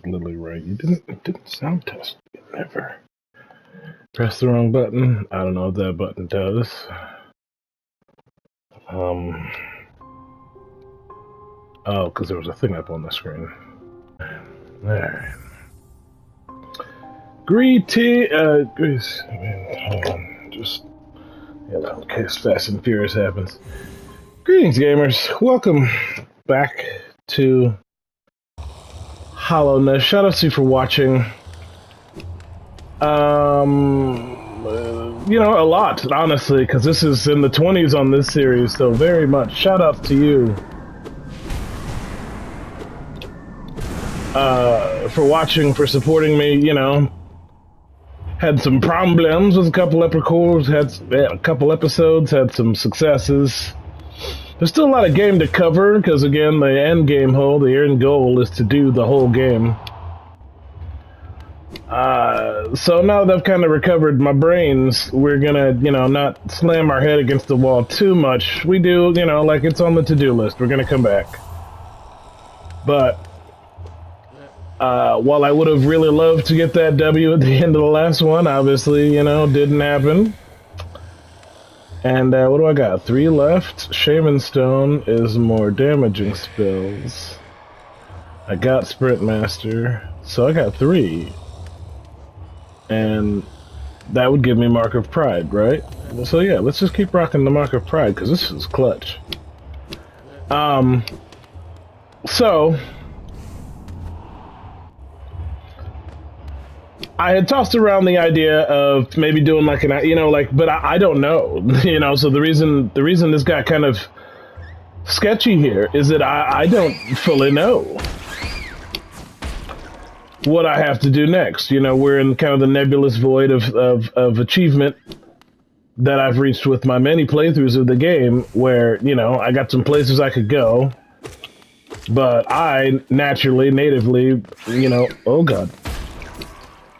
literally right. You didn't sound test. Never. Press the wrong button. I don't know what that button does. Oh, because there was a thing up on the screen. Alright. Greetings, hold on. Just, in case Fast and Furious happens. Greetings, gamers. Welcome back to Hollowness. Shoutouts to you for watching. A lot, honestly, because this is in the 20s on this series, so very much. Shoutouts to you for watching, for supporting me, Had some problems with a couple episodes, had some successes. There's still a lot of game to cover, because again, the end goal is to do the whole game. So now that I've kind of recovered my brains, we're gonna, not slam our head against the wall too much. We do, like it's on the to-do list. We're gonna come back. But, while I would have really loved to get that W at the end of the last one, obviously, didn't happen. And, what do I got? 3 left. Shaman Stone is more damaging spells. I got Sprint Master, so I got 3. And that would give me Mark of Pride, right? So yeah, let's just keep rocking the Mark of Pride, because this is clutch. So I had tossed around the idea of maybe doing like but I don't know, so the reason this got kind of sketchy here is that I don't fully know what I have to do next. We're in kind of the nebulous void of achievement that I've reached with my many playthroughs of the game, where, I got some places I could go, but I natively, oh god.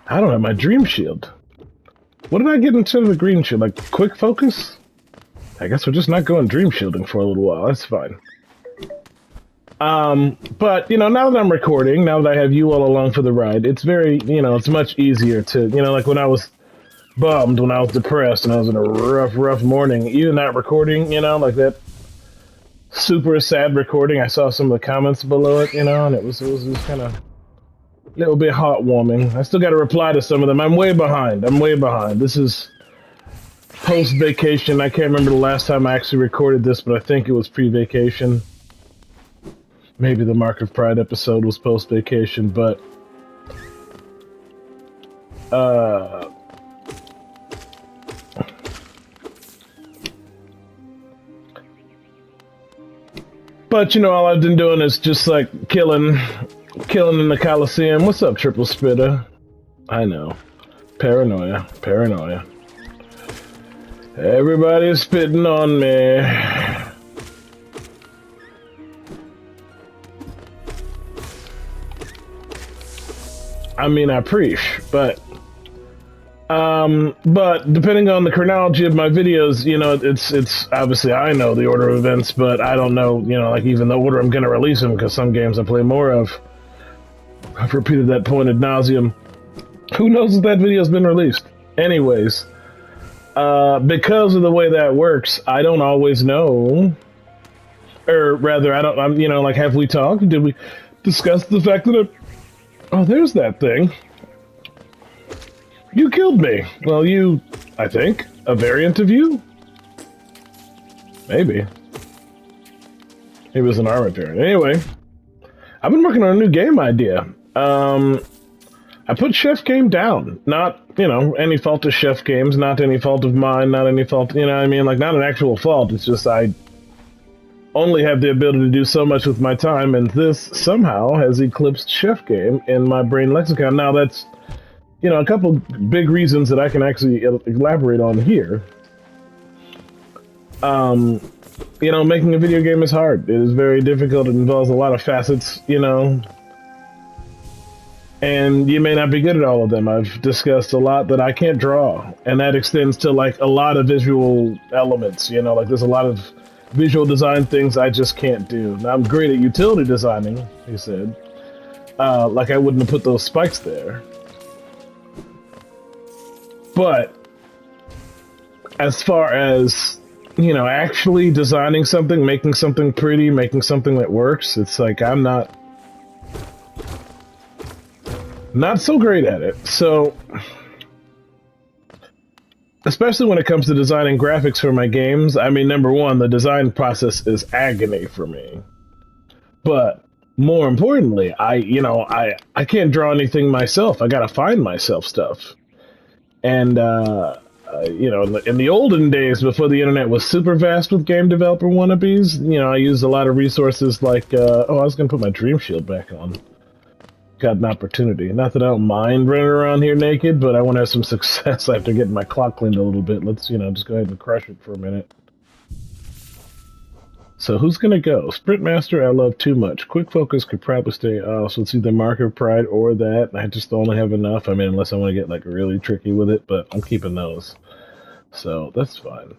I don't have my dream shield. What did I get instead of the green shield? Like, quick focus? I guess we're just not going dream shielding for a little while. That's fine. But, now that I'm recording, now that I have you all along for the ride, it's very, it's much easier to, like when I was bummed, when I was depressed, and I was in a rough morning, even not recording, like that super sad recording, I saw some of the comments below it, and it was just kind of a little bit heartwarming. I still got to reply to some of them. I'm way behind. This is post-vacation. I can't remember the last time I actually recorded this, but I think it was pre-vacation. Maybe the Mark of Pride episode was post-vacation, but all I've been doing is just like killing in the Coliseum. What's up, Triple Spitter? I know. Paranoia. Everybody's spitting on me. I mean, I preach, but depending on the chronology of my videos, it's obviously I know the order of events, but I don't know, like even the order I'm gonna release them, because some games I play more of. I've repeated that point ad nauseum. Who knows if that video's been released? Anyways, because of the way that works, I don't always know, or rather, have we talked? Did we discuss the fact that oh, there's that thing. You killed me. Well, I think, a variant of you? Maybe. It was an armor variant. Anyway, I've been working on a new game idea. I put Chef Game down. Not, any fault of Chef Games, not any fault of mine, not any fault, not an actual fault. It's just I only have the ability to do so much with my time, and this somehow has eclipsed Chef Game in my brain lexicon. Now that's, a couple big reasons that I can actually elaborate on here. Making a video game is hard. It is very difficult. It involves a lot of facets, and you may not be good at all of them. I've discussed a lot that I can't draw, and that extends to like a lot of visual elements, like there's a lot of visual design things I just can't do. Now, I'm great at utility designing, he said, Like I wouldn't have put those spikes there. But as far as, you know, actually designing something, making something pretty, making something that works, it's like I'm not so great at it. So, especially when it comes to designing graphics for my games, I mean, number one, the design process is agony for me. But more importantly, I can't draw anything myself. I gotta find myself stuff. And you know, in the olden days, before the internet was super vast with game developer wannabes, you know, I used a lot of resources like, oh, I was gonna put my Dream Shield back on. Got an opportunity. Not that I don't mind running around here naked, but I want to have some success after getting my clock cleaned a little bit. Let's, you know, just go ahead and crush it for a minute. So who's gonna go? Sprint Master, I love too much. Quick Focus could probably stay off, so it's either Marker Pride or that. I just only have enough. I mean, unless I want to get like really tricky with it, but I'm keeping those. So that's fine.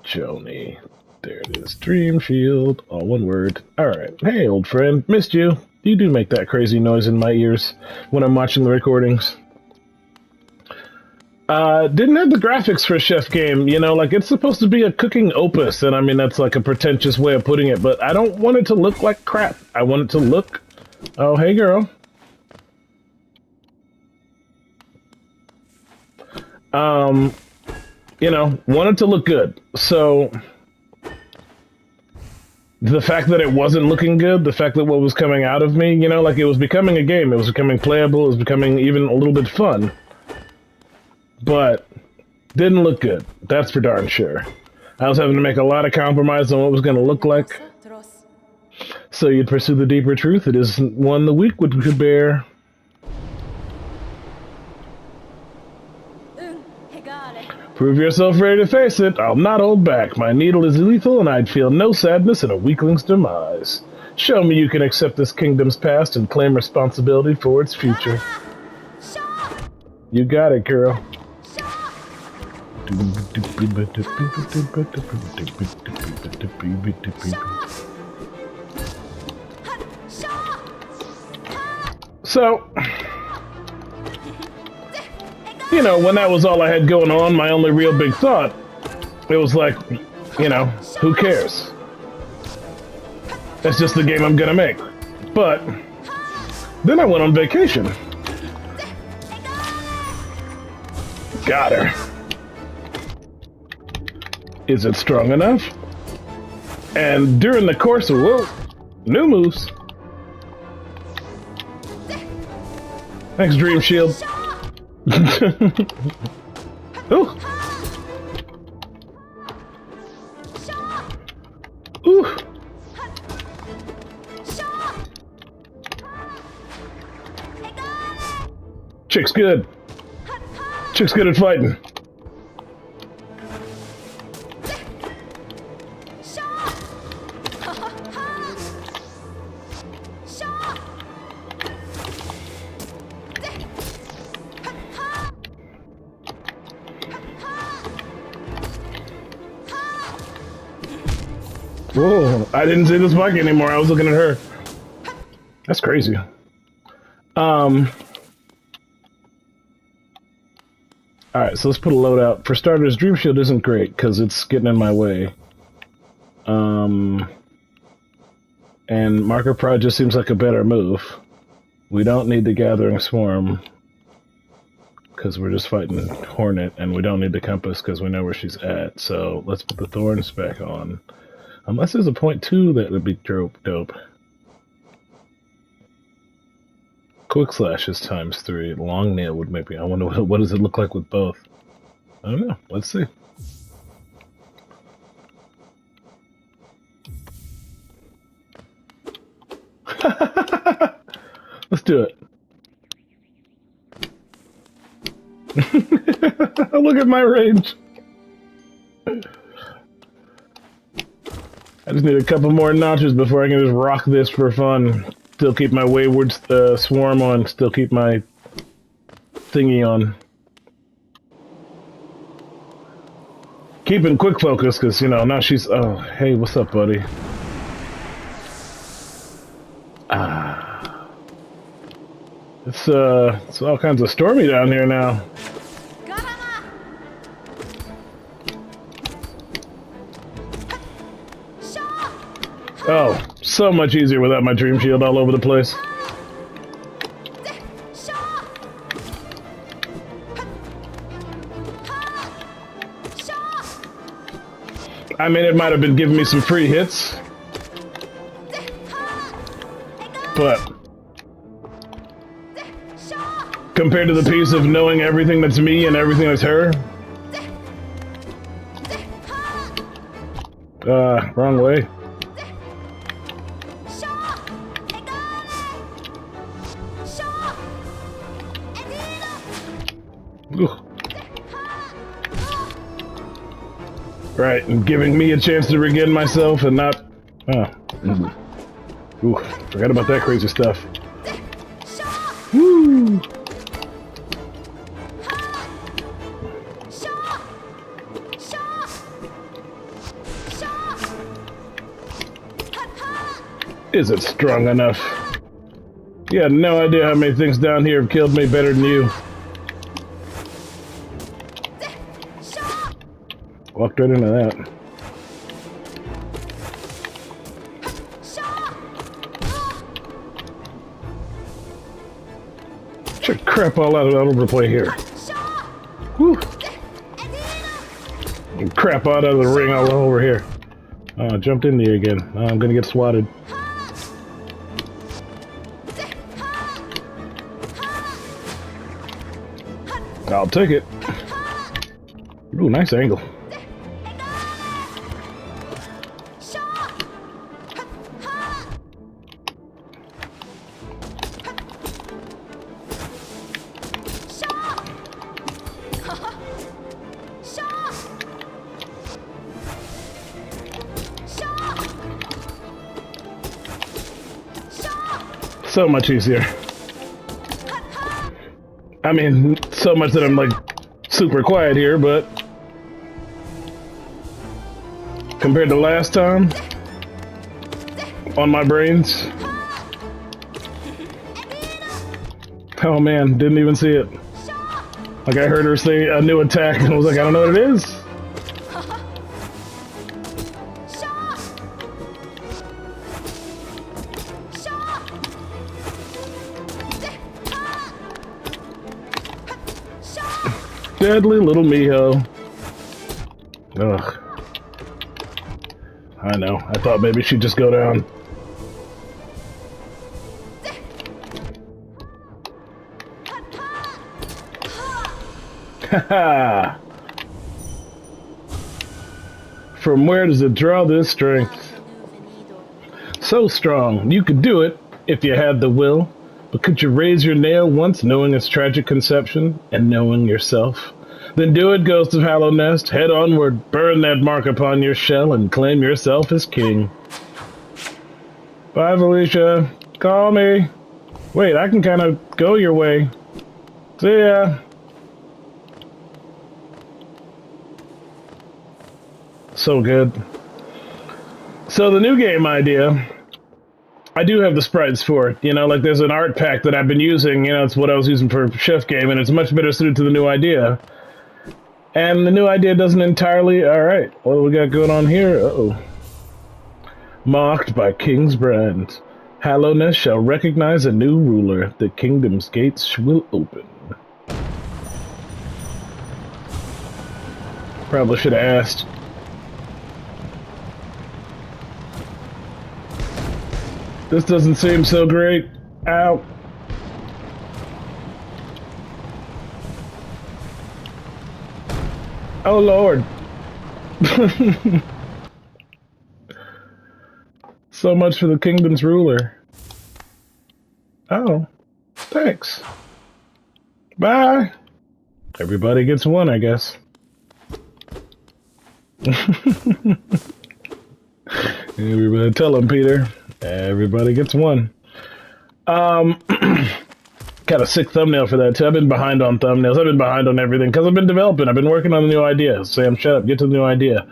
Joni. There it is. Dream Shield. All one word. Alright. Hey, old friend. Missed you. You do make that crazy noise in my ears when I'm watching the recordings. Didn't have the graphics for Chef Game. You know, like, it's supposed to be a cooking opus, and I mean, that's like a pretentious way of putting it, but I don't want it to look like crap. I want it to look... Oh, hey, girl. You know, want it to look good. So... the fact that it wasn't looking good, the fact that what was coming out of me, you know, like it was becoming a game, it was becoming playable, it was becoming even a little bit fun. But didn't look good, that's for darn sure. I was having to make a lot of compromise on what was going to look like. So you'd pursue the deeper truth, it isn't one the weak could bear. Prove yourself ready to face it. I'll not hold back. My needle is lethal, and I'd feel no sadness in a weakling's demise. Show me you can accept this kingdom's past and claim responsibility for its future. You got it, girl. So... you know, when that was all I had going on, my only real big thought, it was like, you know, who cares? That's just the game I'm gonna make. But then I went on vacation. Got her. Is it strong enough? And during the course of, whoa, new moves. Thanks, Dream Shield. Ooh. Ooh. Chick's good. Chick's good at fighting. Whoa, I didn't see this bike anymore. I was looking at her. That's crazy. Alright, so let's put a load out. For starters, Dream Shield isn't great because it's getting in my way. And Marker Pride just seems like a better move. We don't need the Gathering Swarm because we're just fighting Hornet, and we don't need the Compass because we know where she's at. So let's put the Thorns back on. Unless there's a point 2 that would be dope. Quick Slash is ×3. Long Nail would maybe. I wonder what does it look like with both. I don't know. Let's see. Let's do it. Look at my range. I just need a couple more notches before I can just rock this for fun. Still keep my Wayward Swarm on. Still keep my thingy on. Keeping Quick Focus, because, you know, now she's... Oh, hey, what's up, buddy? It's all kinds of stormy down here now. Oh, so much easier without my dream shield all over the place. I mean, it might have been giving me some free hits, but compared to the piece of knowing everything that's me and everything that's her, wrong way. Ooh. Right, and giving me a chance to regain myself and not... Ooh, forgot about that crazy stuff. Woo! Is it strong enough? You had no idea how many things down here have killed me better than you. Walked right into that. Should crap all out of that overplay here. Whew. Crap out of the ring all over here. Oh, I jumped into you again. Oh, I'm gonna get swatted. I'll take it. Ooh, nice angle. So much easier. I mean, so much that I'm like super quiet here, but compared to last time on my brains, oh man, didn't even see it. Like I heard her say a new attack and I was like, I don't know what it is. Deadly little Miho. Ugh. I know. I thought maybe she'd just go down. Haha. From where does it draw this strength? So strong. You could do it if you had the will. But could you raise your nail once, knowing its tragic conception, and knowing yourself? Then do it, Ghost of Hallow Nest. Head onward, burn that mark upon your shell, and claim yourself as king. Bye, Felicia. Call me. Wait, I can kind of go your way. See ya. So good. So the new game idea... I do have the sprites for it, you know, like there's an art pack that I've been using, you know, it's what I was using for Chef Game, and it's much better suited to the new idea. And the new idea doesn't entirely... Alright, what do we got going on here? Uh-oh. Marked by King's brand. Hallowness shall recognize a new ruler. The kingdom's gates will open. Probably should have asked. This doesn't seem so great. Ow. Oh, Lord. So much for the kingdom's ruler. Oh, thanks. Bye. Everybody gets one, I guess. Everybody tell him, Peter. Everybody gets one. Got a sick thumbnail for that too. I've been behind on thumbnails. I've been behind on everything because I've been developing. I've been working on the new idea. Sam, shut up. Get to the new idea.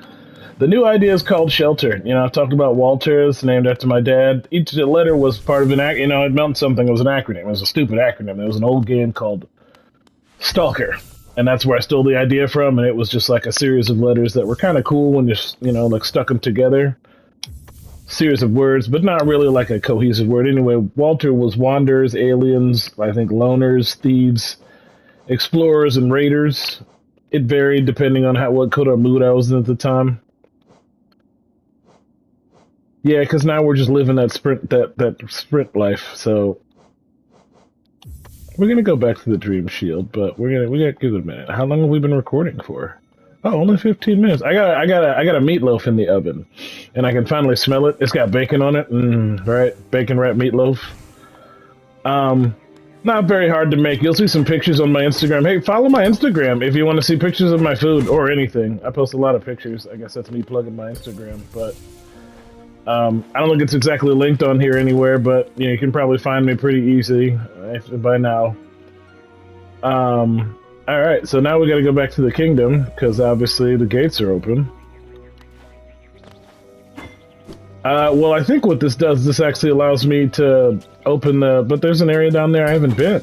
The new idea is called Shelter. You know, I talked about Walter. It's named after my dad. Each letter was part of an act. You know, it meant something. It was an acronym. It was a stupid acronym. There was an old game called Stalker, and that's where I stole the idea from. And it was just like a series of letters that were kind of cool when you know, like stuck them together. Series of words, but not really like a cohesive word. Anyway, Walter was wanderers, aliens, I think loners, thieves, explorers, and raiders. It varied depending on what kind of mood I was in at the time. Yeah, because now we're just living that sprint life. So we're gonna go back to the Dream Shield, but we gotta give it a minute. How long have we been recording for? Oh, only 15 minutes. I got a meatloaf in the oven, and I can finally smell it. It's got bacon on it, right? Bacon wrapped meatloaf. Not very hard to make. You'll see some pictures on my Instagram. Hey, follow my Instagram if you want to see pictures of my food or anything. I post a lot of pictures. I guess that's me plugging my Instagram, but I don't think it's exactly linked on here anywhere, but you can probably find me pretty easy by now. Alright, so now we gotta go back to the kingdom, because obviously the gates are open. Well, I think what this does, this actually allows me to open the... But there's an area down there I haven't been.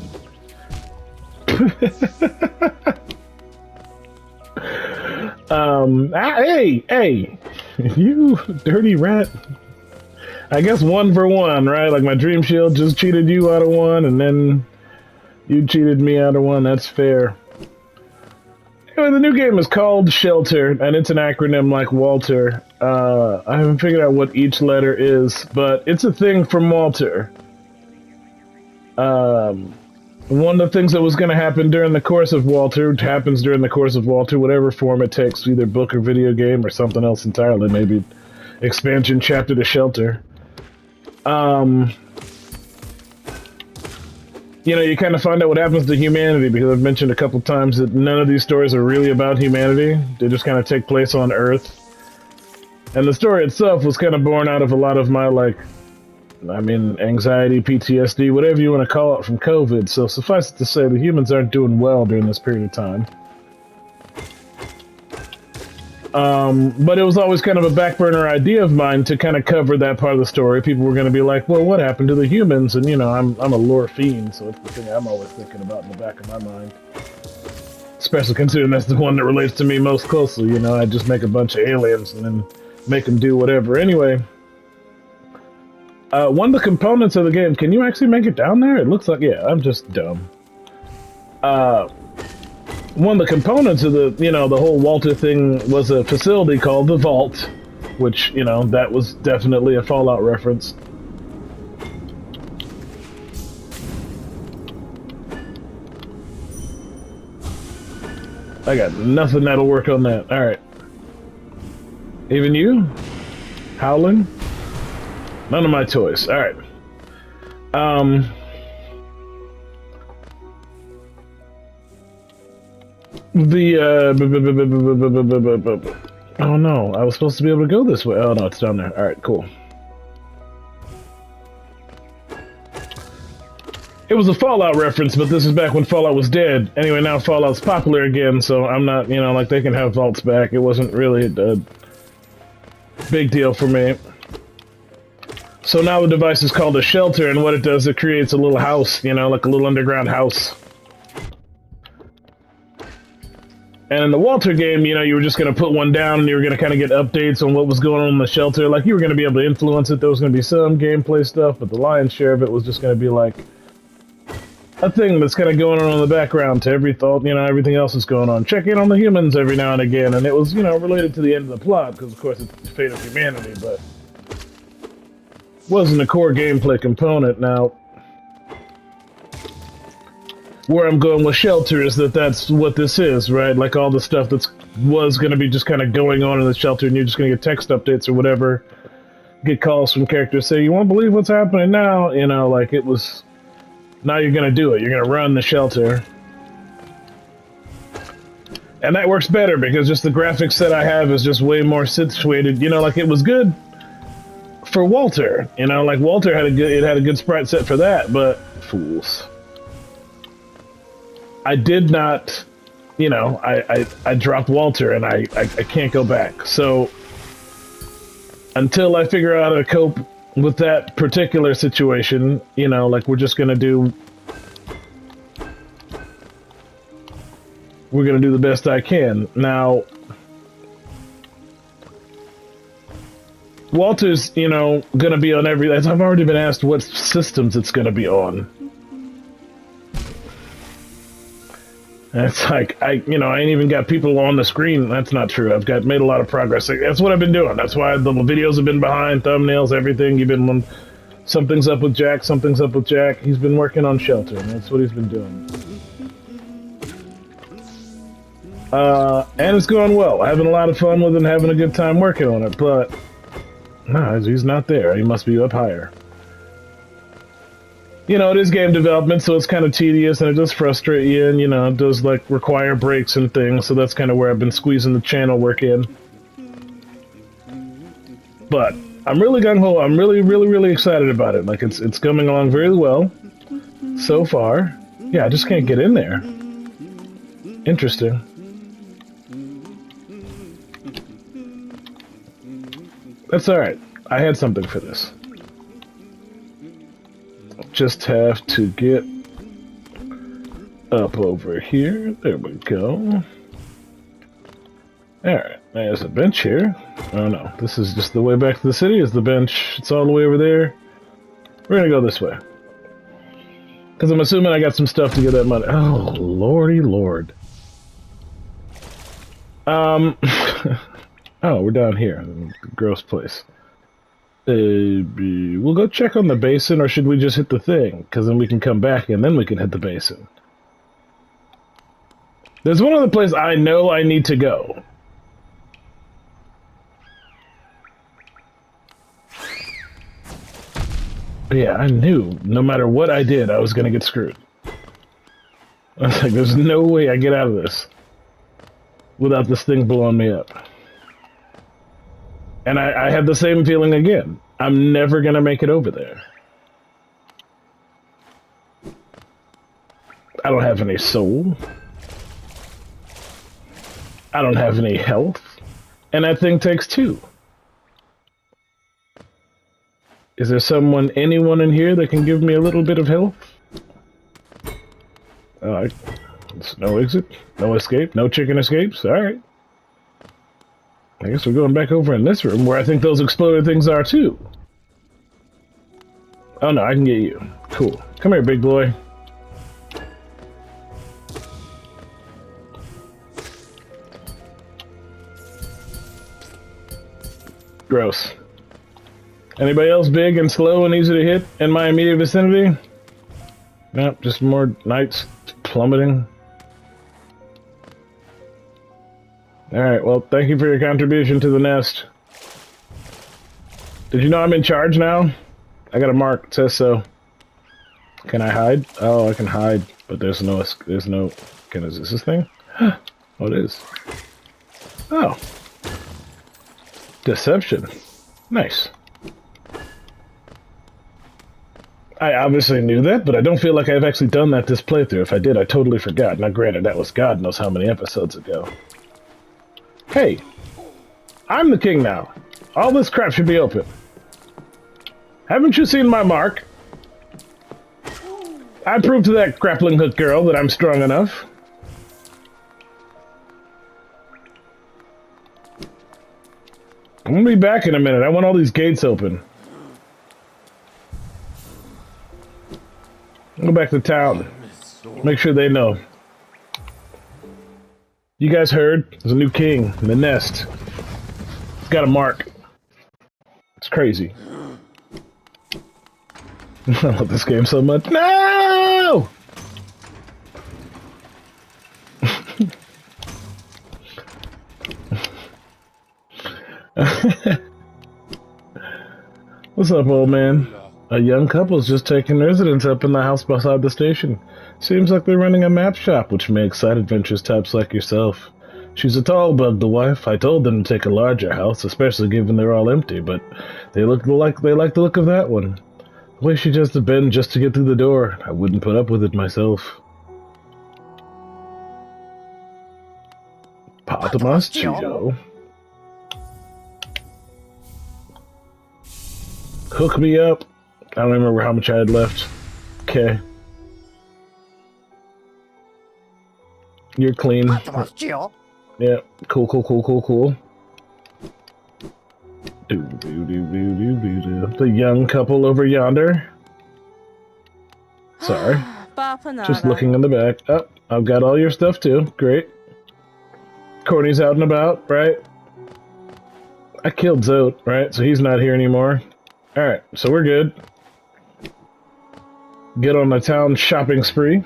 Hey! You dirty rat. I guess 1 for 1, right? Like my Dream Shield just cheated you out of 1, and then you cheated me out of 1. That's fair. Anyway, the new game is called Shelter, and it's an acronym like Walter. I haven't figured out what each letter is, but it's a thing from Walter. One of the things that was going to happen during the course of Walter happens during the course of Walter, whatever form it takes, either book or video game or something else entirely, maybe expansion chapter to Shelter. You know, you kind of find out what happens to humanity, because I've mentioned a couple times that none of these stories are really about humanity. They just kind of take place on Earth. And the story itself was kind of born out of a lot of my, anxiety, PTSD, whatever you want to call it, from COVID. So suffice it to say, the humans aren't doing well during this period of time. But it was always kind of a back burner idea of mine to kind of cover that part of the story. People were going to be like, well, what happened to the humans? And, you know, I'm a lore fiend, so it's the thing I'm always thinking about in the back of my mind. Especially considering that's the one that relates to me most closely, you know? I just make a bunch of aliens and then make them do whatever. Anyway, one of the components of the game, can you actually make it down there? It looks like, yeah, I'm just dumb. One of the components of the whole Walter thing was a facility called the Vault, which, you know, that was definitely a Fallout reference. I got nothing that'll work on that. Alright. Even you? Howling? None of my toys. Alright. Oh no, I was supposed to be able to go this way. Oh no, it's down there. Alright, cool. It was a Fallout reference, but this is back when Fallout was dead. Anyway, now Fallout's popular again, so I'm not, you know, like, they can have vaults back. It wasn't really a big deal for me. So now the device is called a Shelter, and what it does, it creates a little house, you know, like a little underground house. And in the Walter game, you know, you were just going to put one down and you were going to kind of get updates on what was going on in the Shelter. Like, you were going to be able to influence it. There was going to be some gameplay stuff, but the lion's share of it was just going to be like a thing that's kind of going on in the background to every thought, you know, everything else is going on. Check in on the humans every now and again, and it was, you know, related to the end of the plot, because of course it's the fate of humanity, but wasn't a core gameplay component. Now, where I'm going with Shelter is that that's what this is, right? Like, all the stuff that's was going to be just kind of going on in the Shelter, and you're just going to get text updates or whatever, get calls from characters say, you won't believe what's happening now, you know, like, it was... Now you're gonna do it. You're gonna run the Shelter. And that works better, because just the graphics that I have is just way more situated. You know, like, it was good for Walter. You know, like, Walter had a good sprite set for that, but... Fools. I did not... You know, I dropped Walter, and I can't go back. So, until I figure out how to cope with that particular situation, you know, like we're gonna do the best I can. Now, Walter's, you know, gonna be on every... I've already been asked what systems it's gonna be on. And it's like, I ain't even got people on the screen. That's not true. I've made a lot of progress. That's what I've been doing. That's why the videos have been behind, thumbnails, everything. You've been... Something's up with Jack, something's up with Jack. He's been working on Shelter, and that's what he's been doing. And it's going well. Having a lot of fun with it and having a good time working on it, but... No, he's not there. He must be up higher. You know, it is game development, so it's kind of tedious, and it does frustrate you, and, you know, it does, like, require breaks and things, so that's kind of where I've been squeezing the channel work in. But, I'm really gung-ho. I'm really, really, really excited about it. Like, it's coming along very well so far. Yeah, I just can't get in there. Interesting. That's alright. I had something for this. Just have to get up over here. There we go. Alright, there's a bench here. Oh no, this is just the way back to the city is the bench. It's all the way over there. We're gonna go this way. Because I'm assuming I got some stuff to get that money. Oh, lordy lord. Oh, we're down here. Gross place. We'll go check on the basin, or should we just hit the thing? Because then we can come back and then we can hit the basin. There's one other place I know I need to go. Yeah, I knew no matter what I did, I was going to get screwed. I was like, there's no way I get out of this without this thing blowing me up. And I had the same feeling again. I'm never going to make it over there. I don't have any soul. I don't have any health. And that thing takes 2. Is there anyone in here that can give me a little bit of health? No exit, no escape, no chicken escapes. Alright. I guess we're going back over in this room where I think those exploded things are too. Oh no, I can get you. Cool. Come here, big boy. Gross. Anybody else big and slow and easy to hit in my immediate vicinity? Nope, just more knights plummeting. Alright, well, thank you for your contribution to the nest. Did you know I'm in charge now? I got a mark, it says so. Can I hide? Oh, I can hide, but is this this thing? Oh, it is. Oh. Deception. Nice. I obviously knew that, but I don't feel like I've actually done that this playthrough. If I did, I totally forgot. Now, granted, that was God knows how many episodes ago. Hey, I'm the king now. All this crap should be open. Haven't you seen my mark? I proved to that grappling hook girl that I'm strong enough. I'm gonna be back in a minute. I want all these gates open. Go back to town. Make sure they know. You guys heard? There's a new king in the nest. It's got a mark. It's crazy. I love this game so much. No! What's up, old man? A young couple's just taking residence up in the house beside the station. Seems like they're running a map shop, which may excite adventurous types like yourself. She's a tall bug, the wife. I told them to take a larger house, especially given they're all empty, but they like the look of that one. The way she just been just to get through the door, I wouldn't put up with it myself. Patamas Cheeto. Hook me up. I don't remember how much I had left. Okay. You're clean. Yeah, cool. The young couple over yonder. Sorry. Just looking in the back. Oh, I've got all your stuff too. Great. Corny's out and about, right? I killed Zote, right? So he's not here anymore. Alright, so we're good. Get on the town shopping spree.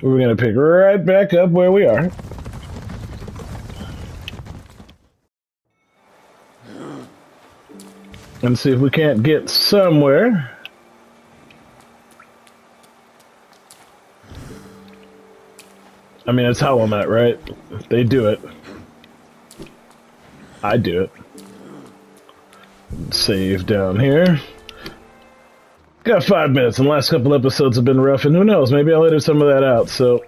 We're gonna pick right back up where we are. And see if we can't get somewhere. I mean, it's Hollow Knight, right? They do it. I do it. Save down here. Got 5 minutes, and the last couple episodes have been rough, and who knows, maybe I'll edit some of that out, so...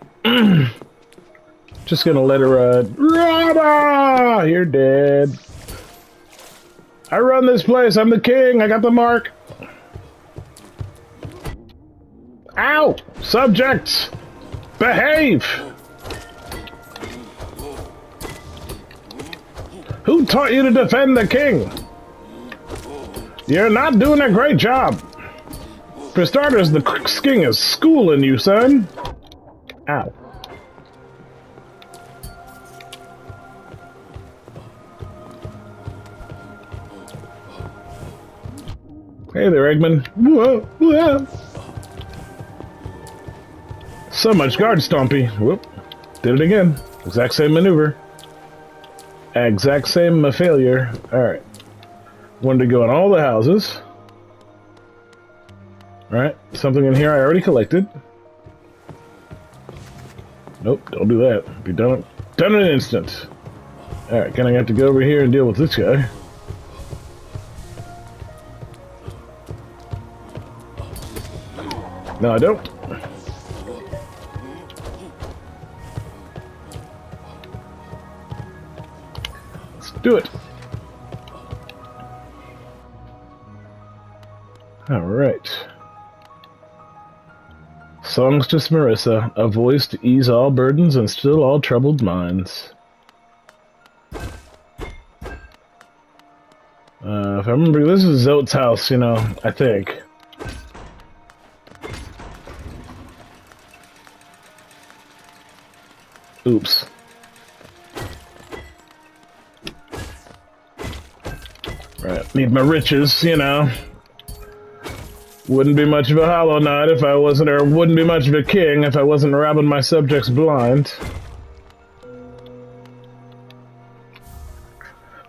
just gonna let it ride. Rada! You're dead. I run this place, I'm the king, I got the mark. Ow! Subjects! Behave! Who taught you to defend the king? You're not doing a great job. For starters, the king is schooling you, son. Ow. Hey there, Eggman. Whoa, whoa. So much guard stompy. Whoop. Did it again. Exact same maneuver. Exact same failure. Alright. Wanted to go in all the houses. Alright. Something in here I already collected. Nope, don't do that. Be done in an instant. Alright, gonna have to go over here and deal with this guy. No, I don't. Let's do it. Alright. Songs to Marissa, a voice to ease all burdens and still all troubled minds. If I remember, this is Zote's house, you know, I think. Oops. Right, need my riches, you know. Wouldn't be much of a Hollow Knight if I wasn't, or wouldn't be much of a king if I wasn't robbing my subjects blind.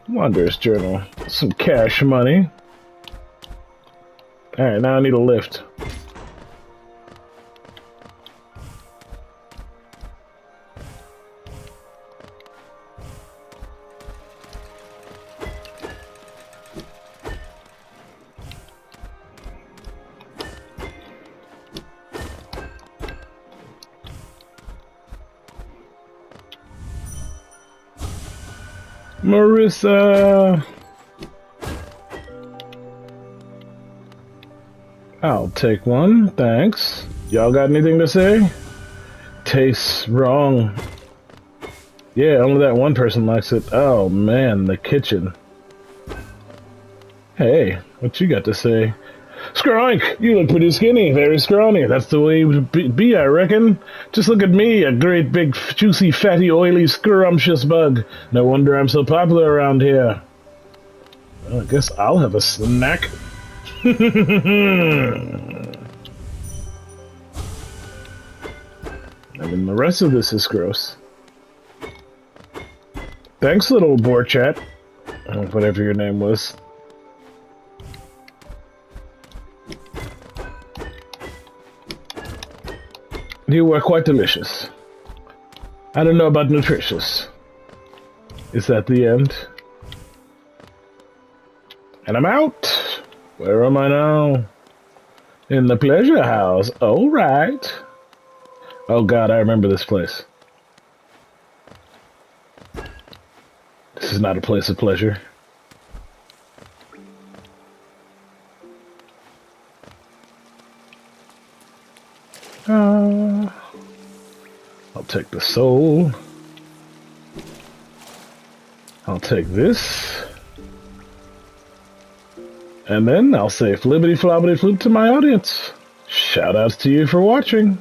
Wanderer's Journal. Some cash money. Alright, now I need a lift. Marissa! I'll take one, thanks. Y'all got anything to say? Tastes wrong. Yeah, only that one person likes it. Oh man, the kitchen. Hey, what you got to say? Skronk, you look pretty skinny, very scrawny. That's the way you be, I reckon. Just look at me, a great big, juicy, fatty, oily, scrumptious bug. No wonder I'm so popular around here. Well, I guess I'll have a snack. I mean, the rest of this is gross. Thanks, little boar chat. Whatever your name was. You were quite delicious. I don't know about nutritious. Is that the end? And I'm out! Where am I now? In the pleasure house. Alright. Oh god, I remember this place. is not a place of pleasure. I'll take the soul. I'll take this. And then I'll say flibbity flobbity flip to my audience. Shoutouts to you for watching.